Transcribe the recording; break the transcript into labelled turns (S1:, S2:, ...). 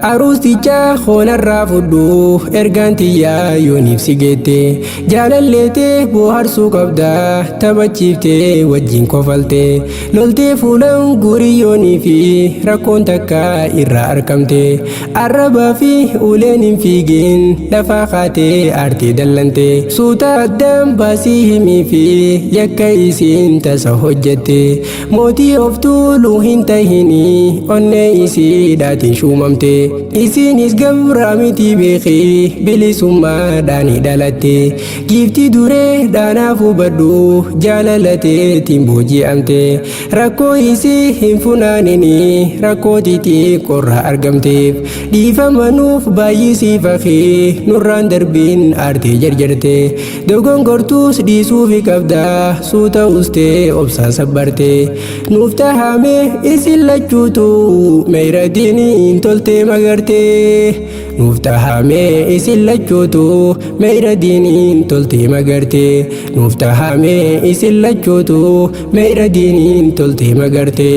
S1: aruusticha koonarraa fudhu ergaantiyyaa yooniif si geette jaalalleetee bohaarsuu qabda taphachiiftee wajjin kofalte loltee fuulan guriyyoonii fi rakkoon takka irraa argamte arrabaa fi uleen hin fiigin lafaa kaatee aartee dallante suuta addaan baasii himii fi yakka isiin tasa hojjette mootii of tuuluu hin tahini onnee isiidhaatiin shuumamte isiinis gabraa miti beekii bilisummaadhaan dhalatte giiftii duree dhaanaaf hubadhu jaalalateetiin booji'amte rakkoo isii hin funaanini rakkoo xixiqqoorraa argamteef dhiifamanuuf baay'isii fakii nurraan darbiin aartee jarjarte dogongortuus dhiisuufi qabda suuta ustee obsaan sabbarte nuuf tahame isin lachuutu meeyra diiniin toltee magarte nuuf tahame isin lachuutu meeyra diiniin toltee magarte nuuf tahame isin lachuutu meeyra diiniin toltee magarte.